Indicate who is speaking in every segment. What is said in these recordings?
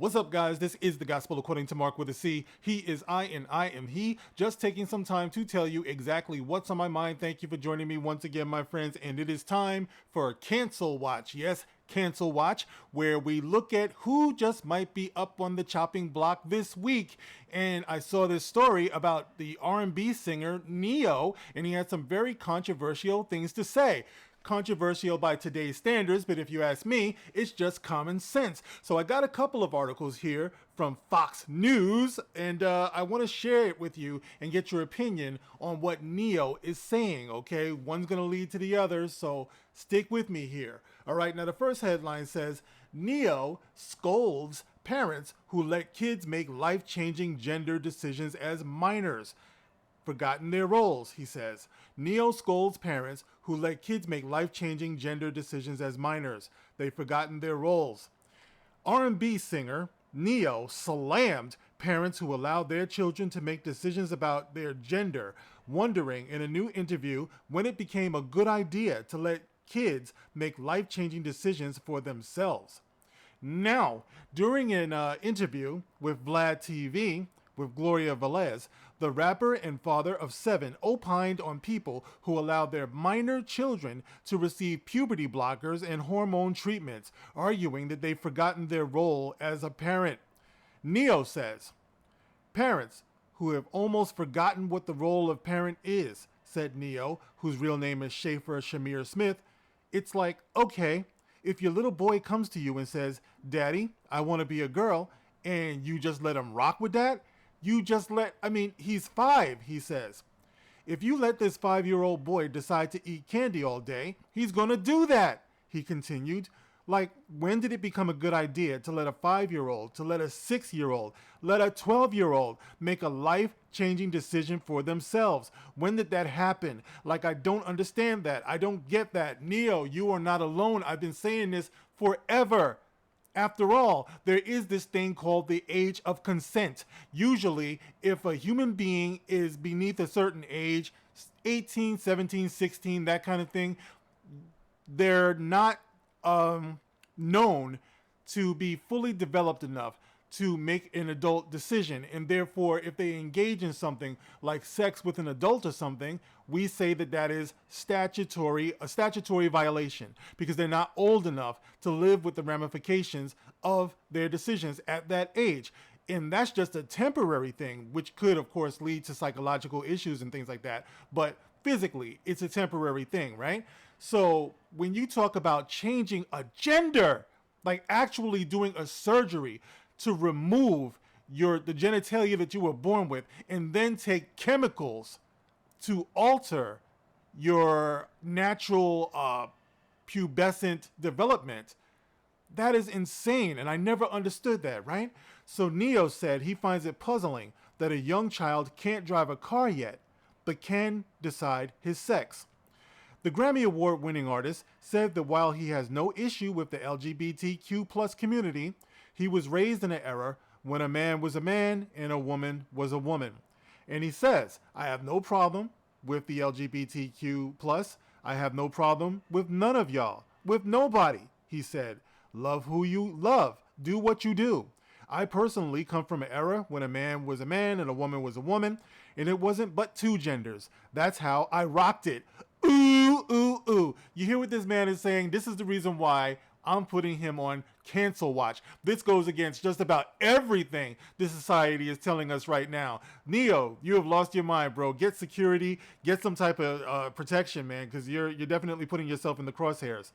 Speaker 1: What's up, guys? This is the Gospel According to Mark with a C. He is I and I am he. Just taking some time to tell you exactly what's on my mind. Thank you for joining me once again, my friends. And it is time for Cancel Watch. Yes, Cancel Watch, where we look at who just might be up on the chopping block this week. And I saw this story about the R&B singer Neo, and he had some very controversial things to say. Controversial by today's standards, but if you ask me, it's just common sense. So I got a couple of articles here from Fox News, and I want to share it with you and get your opinion on what Neo is saying, okay? One's going to lead to the other, so stick with me here. All right, now the first headline says, Neo scolds parents who let kids make life-changing gender decisions as minors. Forgotten their roles, he says. Neo scolds parents who let kids make life-changing gender decisions as minors. They've forgotten their roles. R&B singer Neo slammed parents who allowed their children to make decisions about their gender, wondering in a new interview when it became a good idea to let kids make life-changing decisions for themselves. Now, during an interview with Vlad TV, with Gloria Velez, the rapper and father of 7 opined on people who allowed their minor children to receive puberty blockers and hormone treatments, arguing that they've forgotten their role as a parent. Neo says, parents who have almost forgotten what the role of parent is, said Neo, whose real name is Schaefer Shamir Smith. It's like, okay, if your little boy comes to you and says, Daddy, I want to be a girl, and you just let him rock with that, he's 5, he says. If you let this 5-year-old boy decide to eat candy all day, he's gonna do that, he continued. Like, when did it become a good idea to let a 5-year-old, to let a 6-year-old, let a 12-year-old make a life-changing decision for themselves? When did that happen? Like, I don't understand that. I don't get that. Neo, you are not alone. I've been saying this forever. After all, there is this thing called the age of consent. Usually, if a human being is beneath a certain age, 18, 17, 16, that kind of thing, they're not known to be fully developed enough to make an adult decision. And therefore, if they engage in something like sex with an adult or something, we say that that is a statutory violation, because they're not old enough to live with the ramifications of their decisions at that age. And that's just a temporary thing, which could, of course, lead to psychological issues and things like that. But physically, it's a temporary thing, right? So when you talk about changing a gender, like actually doing a surgery to remove the genitalia that you were born with, and then take chemicals to alter your natural pubescent development, that is insane, and I never understood that, right? So Neo said he finds it puzzling that a young child can't drive a car yet, but can decide his sex. The Grammy Award-winning artist said that while he has no issue with the LGBTQ plus community, he was raised in an era when a man was a man and a woman was a woman. And he says, I have no problem with the LGBTQ plus. I have no problem with none of y'all. With nobody, he said. Love who you love. Do what you do. I personally come from an era when a man was a man and a woman was a woman, and it wasn't but 2 genders. That's how I rocked it. Ooh, ooh, ooh. You hear what this man is saying? This is the reason why I'm putting him on Cancel Watch. This goes against just about everything this society is telling us right now. Neo, you have lost your mind, bro. Get security, get some type of protection, man, because you're definitely putting yourself in the crosshairs.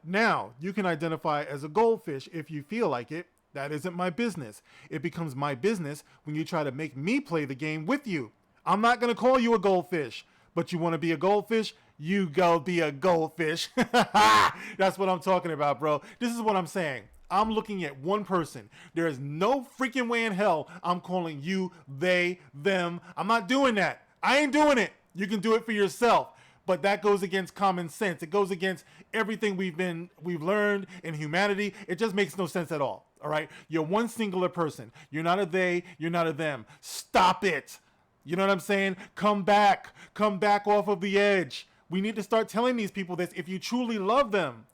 Speaker 1: Now, you can identify as a goldfish if you feel like it. That isn't my business. It becomes my business when you try to make me play the game with you. I'm not going to call you a goldfish, but you want to be a goldfish? You go be a goldfish. That's what I'm talking about, bro. This is what I'm saying. I'm looking at one person. There is no freaking way in hell I'm calling you, they, them. I'm not doing that. I ain't doing it. You can do it for yourself. But that goes against common sense. It goes against everything we've learned in humanity. It just makes no sense at all. All right? You're one singular person. You're not a they. You're not a them. Stop it. You know what I'm saying? Come back. Come back off of the edge. We need to start telling these people this if you truly love them.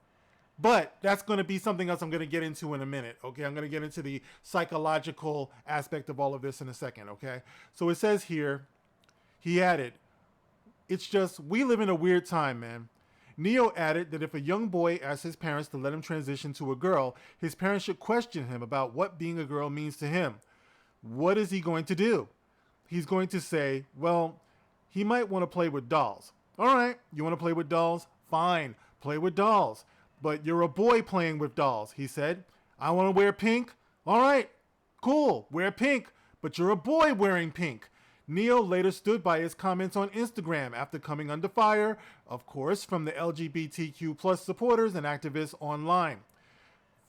Speaker 1: But that's going to be something else I'm going to get into in a minute, okay? I'm going to get into the psychological aspect of all of this in a second, okay? So it says here, he added, it's just, we live in a weird time, man. Neo added that if a young boy asks his parents to let him transition to a girl, his parents should question him about what being a girl means to him. What is he going to do? He's going to say, well, he might want to play with dolls. All right, you want to play with dolls? Fine, play with dolls. But you're a boy playing with dolls, he said. I want to wear pink. All right, cool, wear pink. But you're a boy wearing pink. Neo later stood by his comments on Instagram after coming under fire, of course, from the LGBTQ plus supporters and activists online.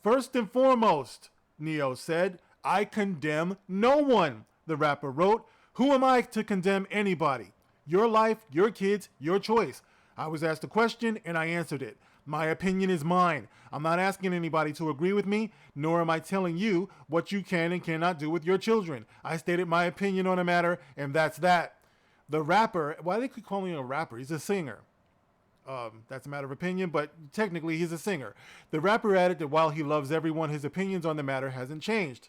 Speaker 1: First and foremost, Neo said, I condemn no one, the rapper wrote. Who am I to condemn anybody? Your life, your kids, your choice. I was asked a question and I answered it. My opinion is mine. I'm not asking anybody to agree with me, nor am I telling you what you can and cannot do with your children. I stated my opinion on a matter, and that's that. The rapper, why do they keep calling him a rapper? He's a singer. That's a matter of opinion, but technically he's a singer. The rapper added that while he loves everyone, his opinions on the matter hasn't changed.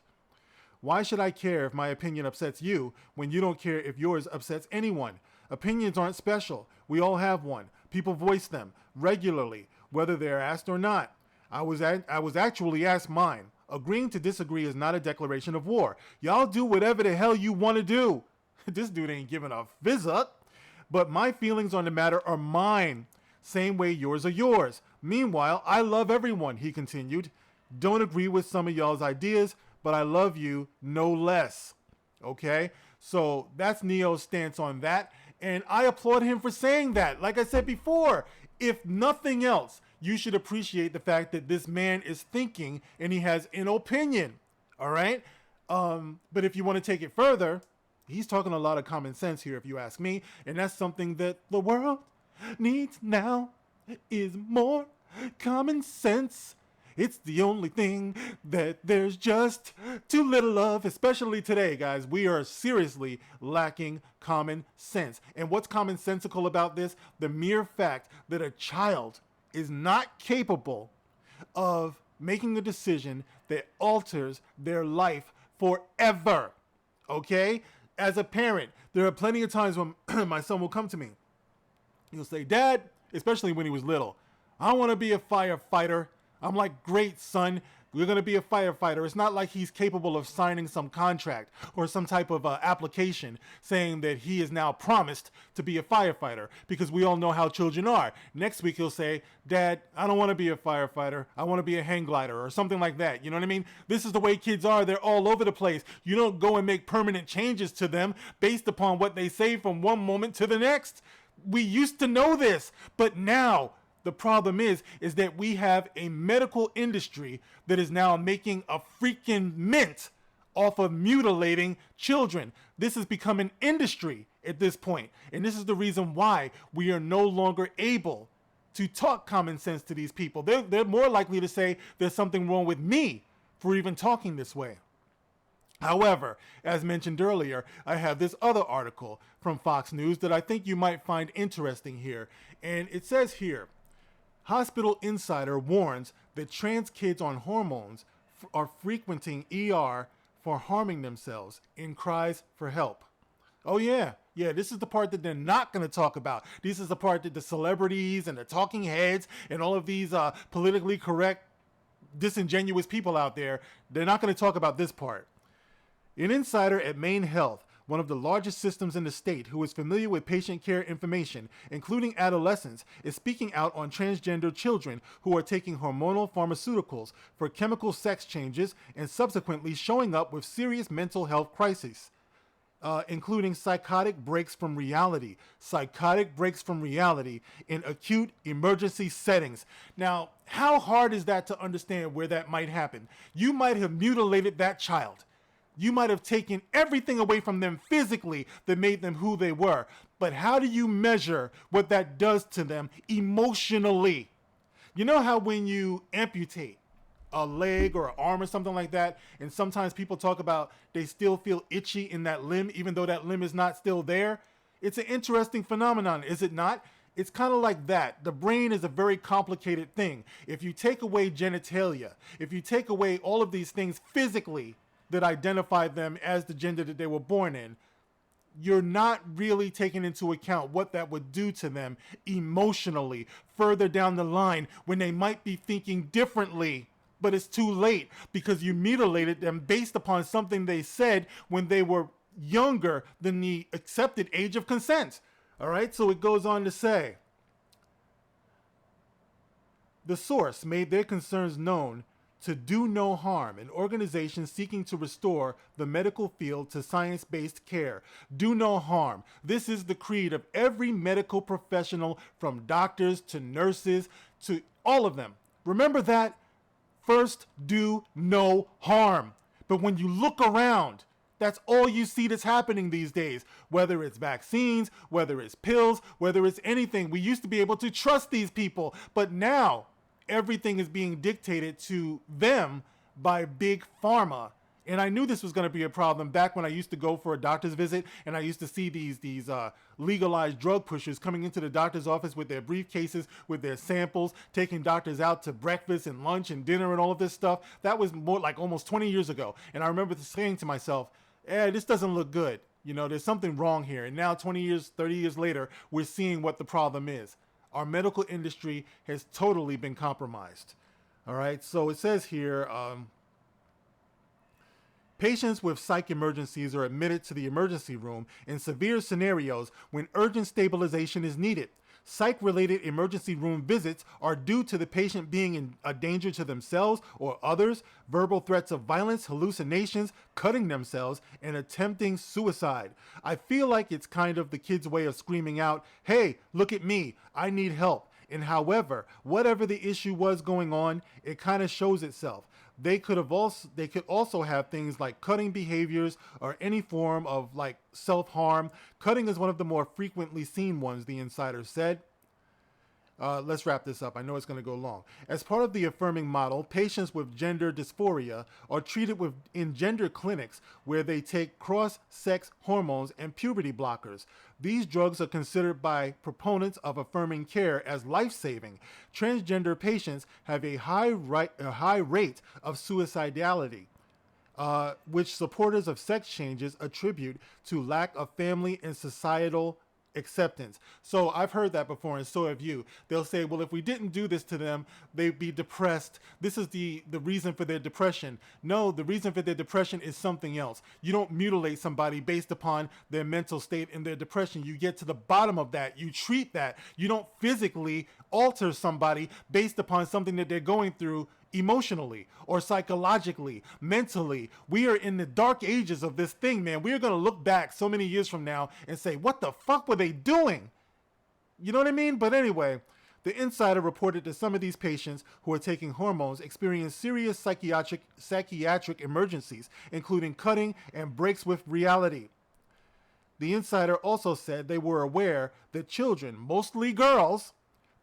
Speaker 1: Why should I care if my opinion upsets you when you don't care if yours upsets anyone? Opinions aren't special. We all have one. People voice them regularly, whether they're asked or not. I was actually asked mine. Agreeing to disagree is not a declaration of war. Y'all do whatever the hell you want to do. This dude ain't giving a fizz up. But my feelings on the matter are mine. Same way yours are yours. Meanwhile, I love everyone, he continued. Don't agree with some of y'all's ideas, but I love you no less. Okay? So that's Neo's stance on that. And I applaud him for saying that. Like I said before, if nothing else, you should appreciate the fact that this man is thinking and he has an opinion. All right? But if you want to take it further, he's talking a lot of common sense here, if you ask me. And that's something that the world needs now is more common sense. It's the only thing that there's just too little of, especially today, guys. We are seriously lacking common sense. And what's commonsensical about this? The mere fact that a child is not capable of making a decision that alters their life forever. Okay? As a parent, there are plenty of times when my son will come to me. He'll say, Dad, especially when he was little, I want to be a firefighter. I'm like, great, son. You're going to be a firefighter. It's not like he's capable of signing some contract or some type of application saying that he is now promised to be a firefighter, because we all know how children are. Next week, he'll say, Dad, I don't want to be a firefighter. I want to be a hang glider or something like that. You know what I mean? This is the way kids are. They're all over the place. You don't go and make permanent changes to them based upon what they say from one moment to the next. We used to know this, but now the problem is that we have a medical industry that is now making a freaking mint off of mutilating children. This has become an industry at this point. And this is the reason why we are no longer able to talk common sense to these people. They're more likely to say there's something wrong with me for even talking this way. However, as mentioned earlier, I have this other article from Fox News that I think you might find interesting here. And it says here, Hospital Insider warns that trans kids on hormones are frequenting ER for harming themselves and cries for help. Oh yeah, this is the part that they're not going to talk about. This is the part that the celebrities and the talking heads and all of these politically correct, disingenuous people out there, they're not going to talk about this part. An insider at Maine Health, one of the largest systems in the state, who is familiar with patient care information, including adolescents, is speaking out on transgender children who are taking hormonal pharmaceuticals for chemical sex changes and subsequently showing up with serious mental health crises, including psychotic breaks from reality in acute emergency settings. Now, how hard is that to understand where that might happen? You might have mutilated that child. You might have taken everything away from them physically that made them who they were. But how do you measure what that does to them emotionally? You know how when you amputate a leg or an arm or something like that, and sometimes people talk about they still feel itchy in that limb, even though that limb is not still there? It's an interesting phenomenon, is it not? It's kind of like that. The brain is a very complicated thing. If you take away genitalia, if you take away all of these things physically that identify them as the gender that they were born in, you're not really taking into account what that would do to them emotionally further down the line when they might be thinking differently. But it's too late because you mutilated them based upon something they said when they were younger than the accepted age of consent. All right, so it goes on to say, the source made their concerns known to Do No Harm, an organization seeking to restore the medical field to science-based care. Do no harm. This is the creed of every medical professional, from doctors to nurses to all of them. Remember that? First, do no harm. But when you look around, that's all you see that's happening these days. Whether it's vaccines, whether it's pills, whether it's anything. We used to be able to trust these people, but now everything is being dictated to them by big pharma. And I knew this was going to be a problem back when I used to go for a doctor's visit, and I used to see these legalized drug pushers coming into the doctor's office with their briefcases, with their samples, taking doctors out to breakfast and lunch and dinner and all of this stuff. That was more like almost 20 years ago. And I remember saying to myself, this doesn't look good. You know, there's something wrong here. And now 20 years, 30 years later, we're seeing what the problem is. Our medical industry has totally been compromised. All right, so it says here, patients with psych emergencies are admitted to the emergency room in severe scenarios when urgent stabilization is needed. Psych-related emergency room visits are due to the patient being a danger to themselves or others, verbal threats of violence, hallucinations, cutting themselves, and attempting suicide. I feel like it's kind of the kid's way of screaming out, "Hey, look at me, I need help." And however, whatever the issue was going on, it kind of shows itself. They could also have things like cutting behaviors or any form of like self-harm. Cutting is one of the more frequently seen ones, the insider said. Let's wrap this up. I know it's going to go long. As part of the affirming model, patients with gender dysphoria are treated in gender clinics where they take cross-sex hormones and puberty blockers. These drugs are considered by proponents of affirming care as life-saving. Transgender patients have a high rate of suicidality, which supporters of sex changes attribute to lack of family and societal acceptance. So I've heard that before, and so have you. They'll say, well, if we didn't do this to them, they'd be depressed. This is the reason for their depression. No, the reason for their depression is something else. You don't mutilate somebody based upon their mental state and their depression. You get to the bottom of that. You treat that. You don't physically alter somebody based upon something that they're going through emotionally or psychologically, mentally. We are in the dark ages of this thing, man. We are going to look back so many years from now and say, what the fuck were they doing? You know what I mean? But anyway, the insider reported that some of these patients who are taking hormones experience serious psychiatric emergencies, including cutting and breaks with reality. The insider also said they were aware that children, mostly girls,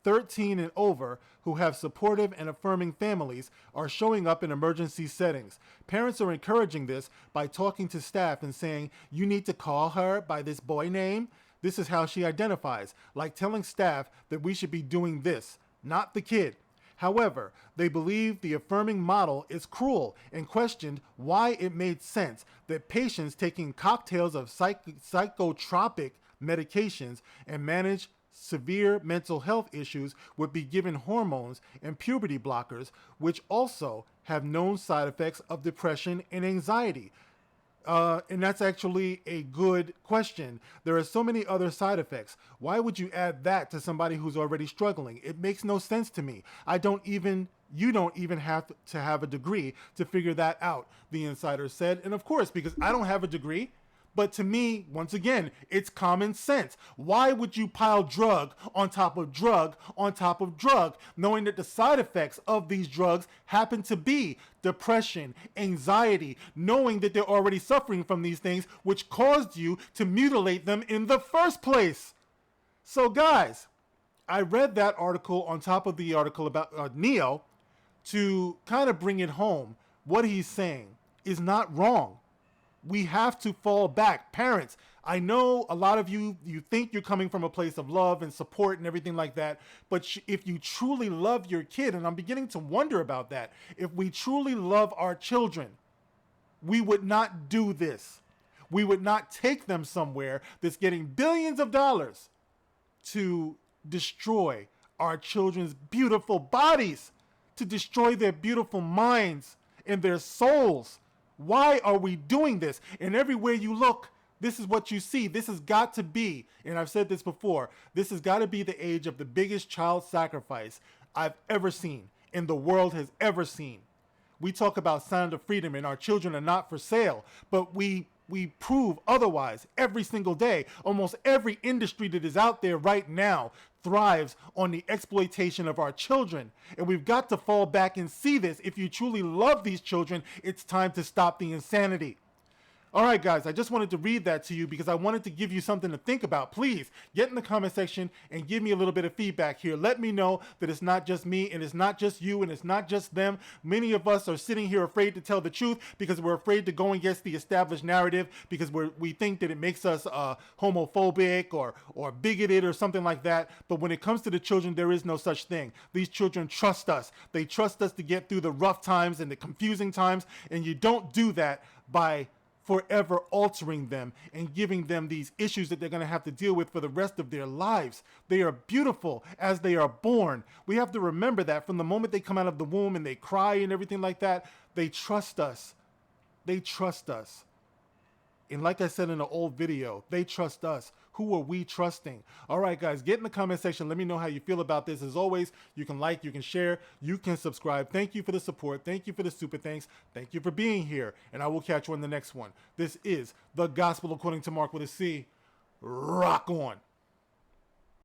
Speaker 1: 13 and over, who have supportive and affirming families are showing up in emergency settings. Parents are encouraging this by talking to staff and saying, you need to call her by this boy name. This is how she identifies, like telling staff that we should be doing this, not the kid. However, they believe the affirming model is cruel and questioned why it made sense that patients taking cocktails of psychotropic medications and manage severe mental health issues would be given hormones and puberty blockers, which also have known side effects of depression and anxiety. And that's actually a good question. There are so many other side effects. Why would you add that to somebody who's already struggling? It makes no sense to me. You don't even have to have a degree to figure that out, the insider said. And of course, because I don't have a degree, but to me, once again, it's common sense. Why would you pile drug on top of drug on top of drug, knowing that the side effects of these drugs happen to be depression, anxiety, knowing that they're already suffering from these things, which caused you to mutilate them in the first place? So guys, I read that article on top of the article about Neo to kind of bring it home. What he's saying is not wrong. We have to fall back. Parents, I know a lot of you think you're coming from a place of love and support and everything like that, but if you truly love your kid, and I'm beginning to wonder about that, if we truly love our children, we would not do this. We would not take them somewhere that's getting billions of dollars to destroy our children's beautiful bodies, to destroy their beautiful minds and their souls. Why are we doing this? And everywhere you look, this is what you see. This has got to be, and I've said this before, this has got to be the age of the biggest child sacrifice I've ever seen and the world has ever seen. We talk about sound of freedom and our children are not for sale, but we prove otherwise every single day. Almost every industry that is out there right now thrives on the exploitation of our children. And we've got to fall back and see this. If you truly love these children, it's time to stop the insanity. All right, guys, I just wanted to read that to you because I wanted to give you something to think about. Please get in the comment section and give me a little bit of feedback here. Let me know that it's not just me and it's not just you and it's not just them. Many of us are sitting here afraid to tell the truth because we're afraid to go against the established narrative because we think that it makes us homophobic or bigoted or something like that. But when it comes to the children, there is no such thing. These children trust us. They trust us to get through the rough times and the confusing times, and you don't do that by forever altering them and giving them these issues that they're going to have to deal with for the rest of their lives. They are beautiful as they are born. We have to remember that from the moment they come out of the womb and they cry and everything like that, they trust us. They trust us. And like I said in an old video, they trust us. Who are we trusting? All right, guys, get in the comment section. Let me know how you feel about this. As always, you can like, you can share, you can subscribe. Thank you for the support. Thank you for the super thanks. Thank you for being here. And I will catch you on the next one. This is The Gospel According to Mark with a C. Rock on.